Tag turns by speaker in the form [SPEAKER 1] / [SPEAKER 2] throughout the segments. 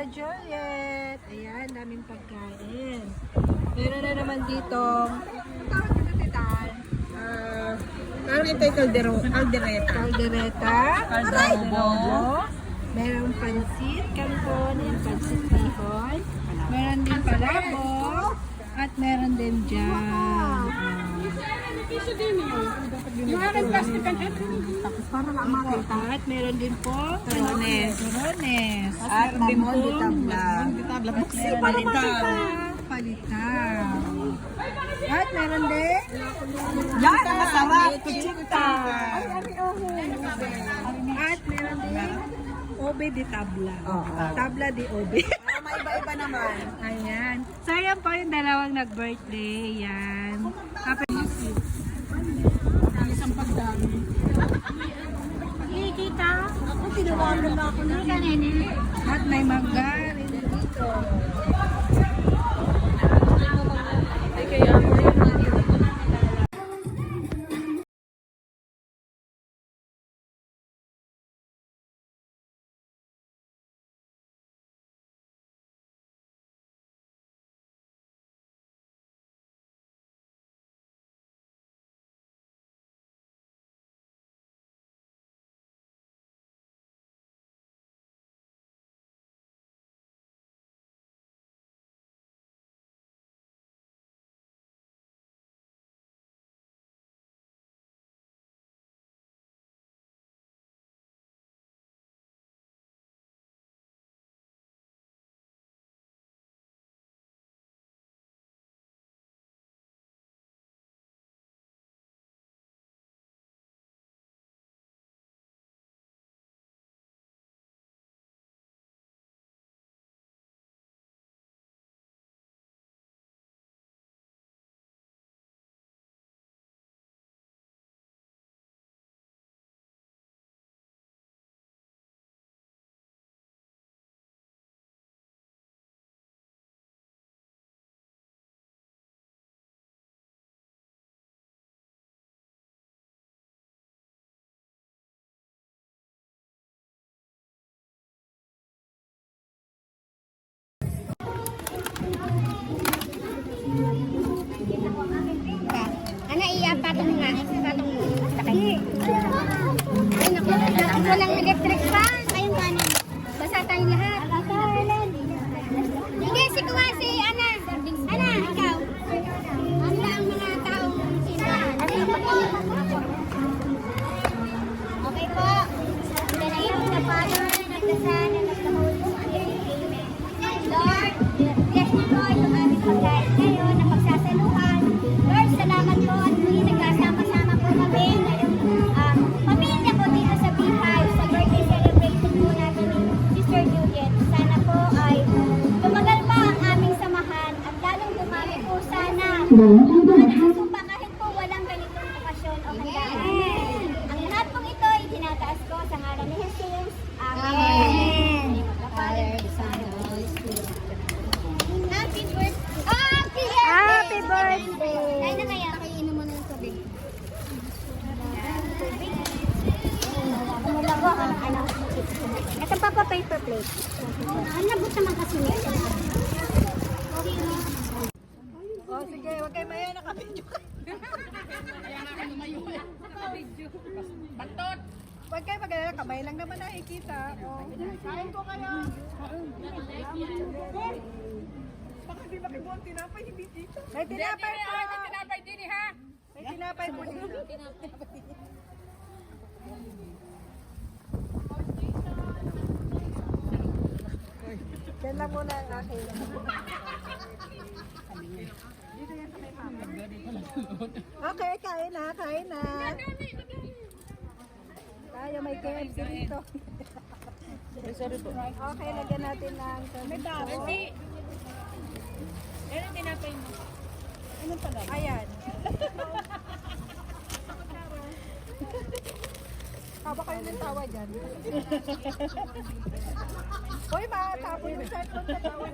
[SPEAKER 1] Tita Juliet. Ayan, daming pagkain. Meron na naman dito. Ang tawag dito, Tita?
[SPEAKER 2] Parang ito yung caldereta.
[SPEAKER 1] Caldereta. Adobo. Meron pansit, canton, and pansit bihon. Meron din palabok. At meron din dyan.
[SPEAKER 2] Yung aking plastic ang para lang makita.
[SPEAKER 1] At meron din po
[SPEAKER 2] Turones.
[SPEAKER 1] Turones.
[SPEAKER 2] At limon de tabla.
[SPEAKER 1] Buksi para makita. Palitaw. At meron din
[SPEAKER 2] Yan, ang masarap. Kuchita.
[SPEAKER 1] at meron din obe de tabla. Tabla de obe.
[SPEAKER 2] Para maiba-iba naman.
[SPEAKER 1] Ayan. So, ayan po yung dalawang nag-birthday. Yan. Happy
[SPEAKER 2] Isang pagdami.
[SPEAKER 1] Kita.
[SPEAKER 2] Ako, tinawagan na ako na.
[SPEAKER 1] At may mangga rin dito.
[SPEAKER 3] Ano patong nga? Patong sakay. Ay, naku. Walang electric fan. Ayun kanin. Basa tayong lahat. Sige, si Kuwa, si Ana. Ana, ikaw. Ano ang mga taong sila? Okay po. The name of the Father, and of the Son, and of the Holy Spirit. Amen. Lord, bless niyo po yung aming pagkain ngayon na pagsasaluhan. Lord, salamat po at muli nagkasama-sama po kami ngayong pamilya po dito sa Beehive sa birthday celebration po natin ni Sister Juliet. Sana po ay tumagal pa ang aming samahan at lalong dumami po sana mga nakasumpa kahit po walang ganitong okasyon o handaan. Ang lahat pong ito ay tinataas ko sa ngalan ni Jesus. Amen. Father, Son, and Holy Spirit. Happy birthday! Happy birthday! Kaya na kaya, kaiinom mo na ng tubig. Kumulago ang anak. Ito pa paper plate. Ang labot naman kasi niya.
[SPEAKER 1] O, sige. Huwag kayo maya. Nakabidyo ka.
[SPEAKER 2] Bantot!
[SPEAKER 1] Huwag kayo mag-alala. Kamay lang naman nakikita. O, kain po kayo. Baka di makibuang tinapay. Hindi dito. May tinapay po.
[SPEAKER 2] May tinapay din ha!
[SPEAKER 1] May tinapay po dito. Yan lang muna ang akin. Okay, kain na, kain na. Tayo may KFC dito. Okay, lagyan natin ng tomato.
[SPEAKER 2] Ano tinapay mo?
[SPEAKER 1] Anong pala? Ayan. Haba kayo ng tawa dyan. Hoy, matapon yung cellphone sa tawa.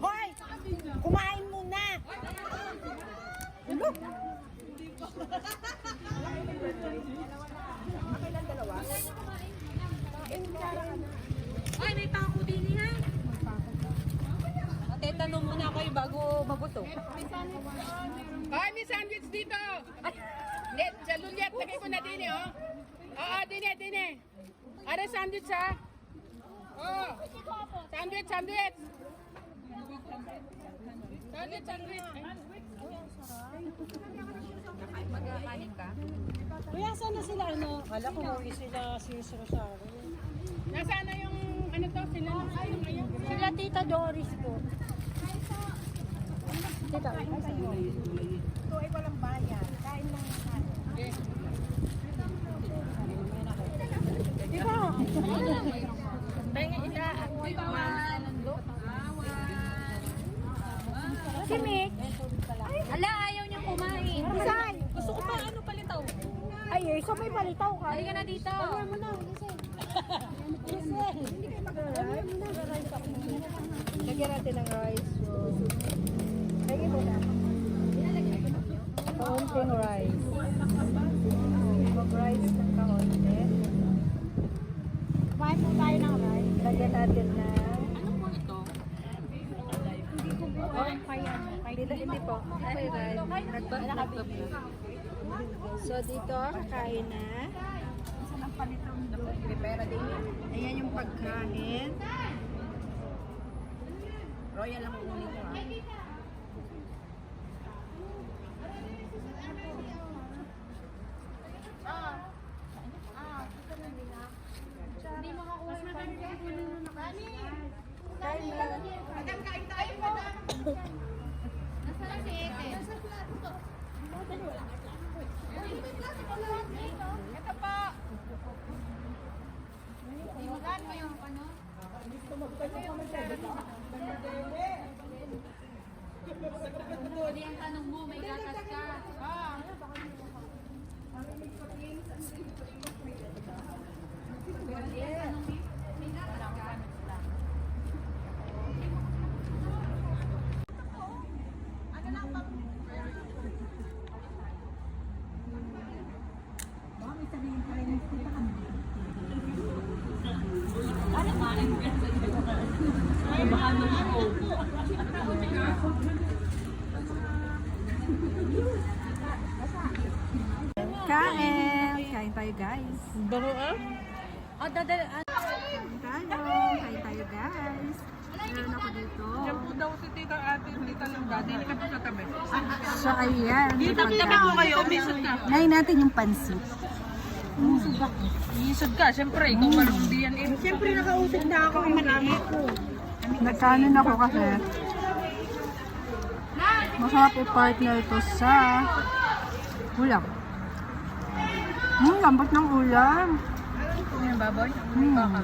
[SPEAKER 2] Hoy! Kumain muna!
[SPEAKER 1] Look! Okay lang dalawa.
[SPEAKER 2] Ay, may pako din ha!
[SPEAKER 1] Magpapag magtanong muna kayo bago mabusog.
[SPEAKER 2] Ay, may sandwich dito. Let, sa luliat, lagay ko na din oh. Oo, din. Are sandwich ha? Oh. Sandwich. Sandwich.
[SPEAKER 1] Magkakanin ka?
[SPEAKER 4] Kuya, sana sila ano? Kala ko mawin sila sisiro-saro.
[SPEAKER 2] Nasaan na yung ano to? Sila ngayon?
[SPEAKER 4] Sila Tita Doris po. Tita, ito ay walang bayan. Kain lang yung kain. Diba?
[SPEAKER 1] Pengen ita at
[SPEAKER 3] Si Mick. Ala, ayaw niyang kumain.
[SPEAKER 4] Saan?
[SPEAKER 1] Gusto ko pa ano palitaw.
[SPEAKER 4] Ay, isa may palitaw ka.
[SPEAKER 1] Halika na dito.
[SPEAKER 4] Mo na, Hindi kayo mag-alala. Lagyan natin ng rice. Lagyan mo na. Kaunting rice. Mag-rice ng kaunti. Kumain po tayo ng rice. Lagyan natin na...
[SPEAKER 1] Ano po ito?
[SPEAKER 4] Hindi po. Okay, rice. Nagbab. So, dito, kakain na. Ayan yung pagkain.
[SPEAKER 1] Royal ang kukunin ko ha.
[SPEAKER 3] Hindi makakuha ng
[SPEAKER 4] Kain na.
[SPEAKER 3] Nasa lang si Ete. Ito po. Iwagan mo yung ano? Hindi ang tanong mo, may gatas ka.
[SPEAKER 4] Kain tayo, guys.
[SPEAKER 2] Baro ah?
[SPEAKER 4] Kain tayo, guys. Meron ako dito.
[SPEAKER 2] Diyan po daw si tita ate, tita lang dati. Hindi ka po sa tabi.
[SPEAKER 4] So, ayan.
[SPEAKER 2] Dito ko kayo, umisod ka.
[SPEAKER 4] Ngayon natin yung pansit.
[SPEAKER 2] Umisod ka, syempre. Ikaw marunong di yan eh. Syempre nakausap na ako ang marami ko.
[SPEAKER 4] Nagkanin ako kasi masarap i-partner ito sa ulam. Lambot ng ulam.
[SPEAKER 2] Ano yung baboy? Baka.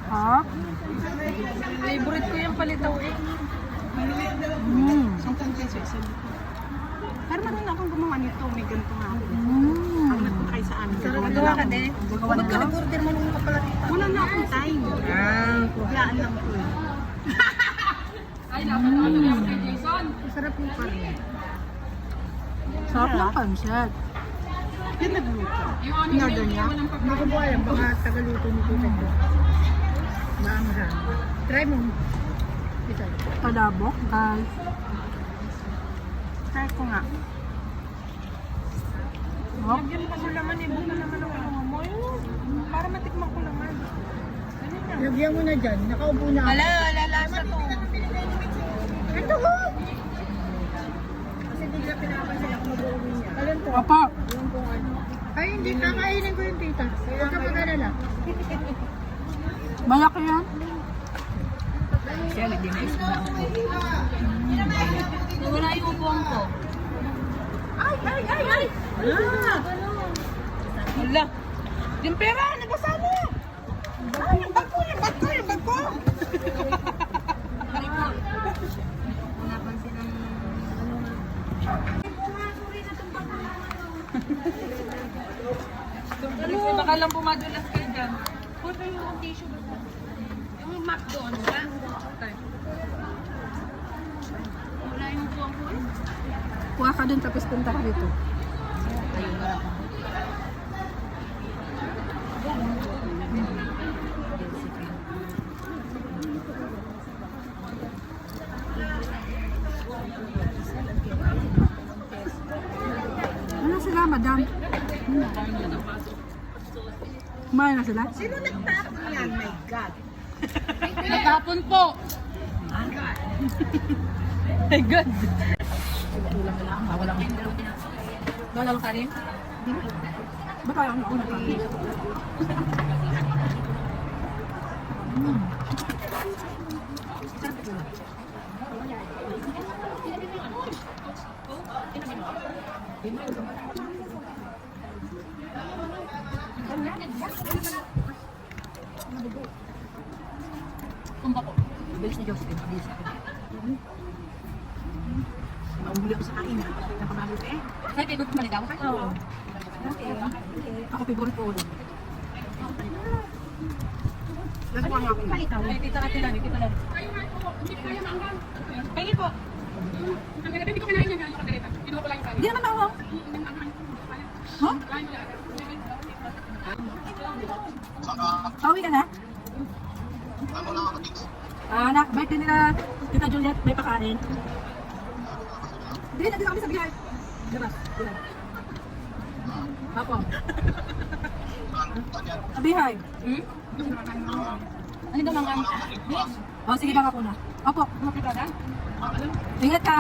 [SPEAKER 4] Ha?
[SPEAKER 2] Favorite ko yung palitaw eh.
[SPEAKER 4] 10 pesos. Pero marunong akong gumawa nito. May ganito nga ako. Ang nagpakay sa amin.
[SPEAKER 2] Magawa ka din?
[SPEAKER 4] Ba't ka nag-order mo nung kapala dito? Wala na akong time. Biglaan lang po eh.
[SPEAKER 2] Ay, dapat ako yung kay Jason.
[SPEAKER 4] Sarap yung parin. Sarap ng pancit. Yan nagluto.
[SPEAKER 2] Yung ano yung
[SPEAKER 4] niya? Hindi ko po alam. Baka tagaluto ni Tita Bo. Maanghang. Try mo. Palabok, guys. Try ko nga. Oh.
[SPEAKER 2] Lagyan mo kasi laman eh. Buka naman ang ano mo. Para matikman ko naman.
[SPEAKER 4] Lagyan mo na dyan. Nakaupo na ako.
[SPEAKER 2] Wala lasa to.
[SPEAKER 4] Ito ko! Kasi bigla pinapansin ako mag-uwi niya. Alam ko. Apa! Yung kung ano. Ay, hindi. Kakainin ko yung tita. Huwag ka mag-alala. Malaki yan?
[SPEAKER 2] Siya, nag-dinais mo na ako. Wala yung upuan ko.
[SPEAKER 4] Ay!
[SPEAKER 2] Ah! Wala. Yung pera, nabasa mo! Ay, yung bag ko!
[SPEAKER 4] Napansin ang
[SPEAKER 2] Ano? Baka lang pumadulas kayo dyan. Puto yung tissue ba? Yung map doon, ha? Okay. Wala yung upuan ko eh.
[SPEAKER 4] kuha ka dun tapos punta ka dito.
[SPEAKER 2] Ayun na ako.
[SPEAKER 1] madam. Kumain na sila?
[SPEAKER 4] Sino nagtapon yan? My God.
[SPEAKER 2] Nagkapon po.
[SPEAKER 1] My God. Wala lang kanin? Baka yung ako nakain.
[SPEAKER 2] Kumba po.
[SPEAKER 1] Bilis ni Jocelyn. Bilis. Maumuli ako sa kain. Napamalit eh.
[SPEAKER 2] Sa'yo, favorite mo maligaw?
[SPEAKER 1] Oo. Okay. Ako favorite ko ulo. Nasa ko nga ako.
[SPEAKER 2] Ay, tita ka lang, tita lang. Pahingin po. Hindi ko kinain yan. Kinuha ko lang yung kanin.
[SPEAKER 1] Hindi naman ako. Huh? Pauwi ka na? Anak, birthday nila Tita Juliet, may pakain. Hindi, nandito kami sa bihay. Labas. Ako. Sa bihay.
[SPEAKER 2] Ano daw mga
[SPEAKER 1] O, sige lang ako na. Opo. Ingat ka.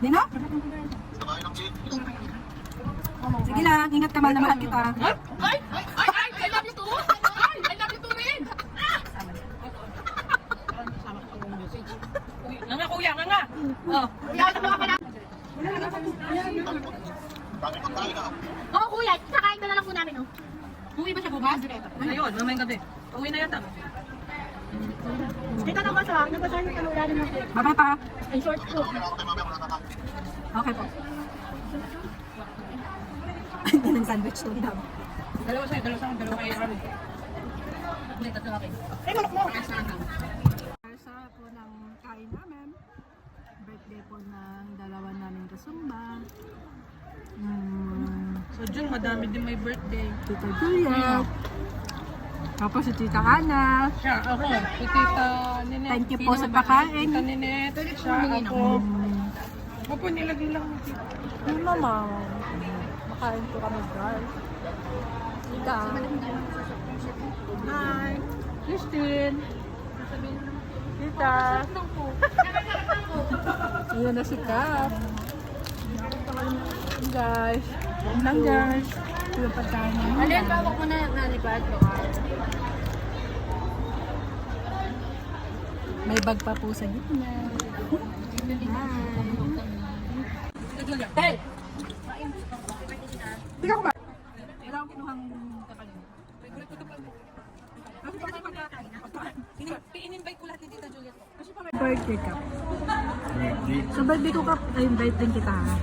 [SPEAKER 1] Nino? Sige lang, ingat ka, mahal na mahal kita.
[SPEAKER 2] Ay! I love you too! Ay! I love you too rin! Nga kuya, nga! Oh.
[SPEAKER 3] Oo, kuya. Kakain ka na lang po namin, oh.
[SPEAKER 2] Uwi ba siya bukas? Ayun, mamayang gabi. Uwi na yata.
[SPEAKER 3] Dito na ba sa akin? Nabasa niyo kanula naman po.
[SPEAKER 1] Bye-bye pa.
[SPEAKER 3] Ang short po.
[SPEAKER 1] Okay po. Hindi ng sandwich to.
[SPEAKER 2] Dalawa sa'yo, dalawa kayo. Hindi, tatlo akin.
[SPEAKER 3] Ay, malak mo.
[SPEAKER 1] Sa po ng kain namin. Birthday po ng dalawa namin kasumba.
[SPEAKER 2] So, Jun, madami din may birthday.
[SPEAKER 1] Tita Juliet. Tapos si Tita Ana.
[SPEAKER 2] Siya, ako. Si Tita Ninette.
[SPEAKER 1] Thank you po sa pagkain.
[SPEAKER 2] Tita Ninette. Siya, ako. Ako po, nilagay lang mo.
[SPEAKER 1] Ano naman? Makain po kami guys. Tita. Hi. Christine. Tita. Ayan na si Cap. Guys. Ayan lang guys. Ito yung pagkain namin.
[SPEAKER 2] Alin, bawak mo na nalipad ko.
[SPEAKER 1] May bag pa po sa gitna.
[SPEAKER 2] Hey!
[SPEAKER 1] Hindi ka kumain. Wala akong kinuhang kapalit.
[SPEAKER 2] I-invite ko lahat ni Tita Juliet.
[SPEAKER 1] Birthday ka. Sa birthday ko ka, ay invite din kita ha.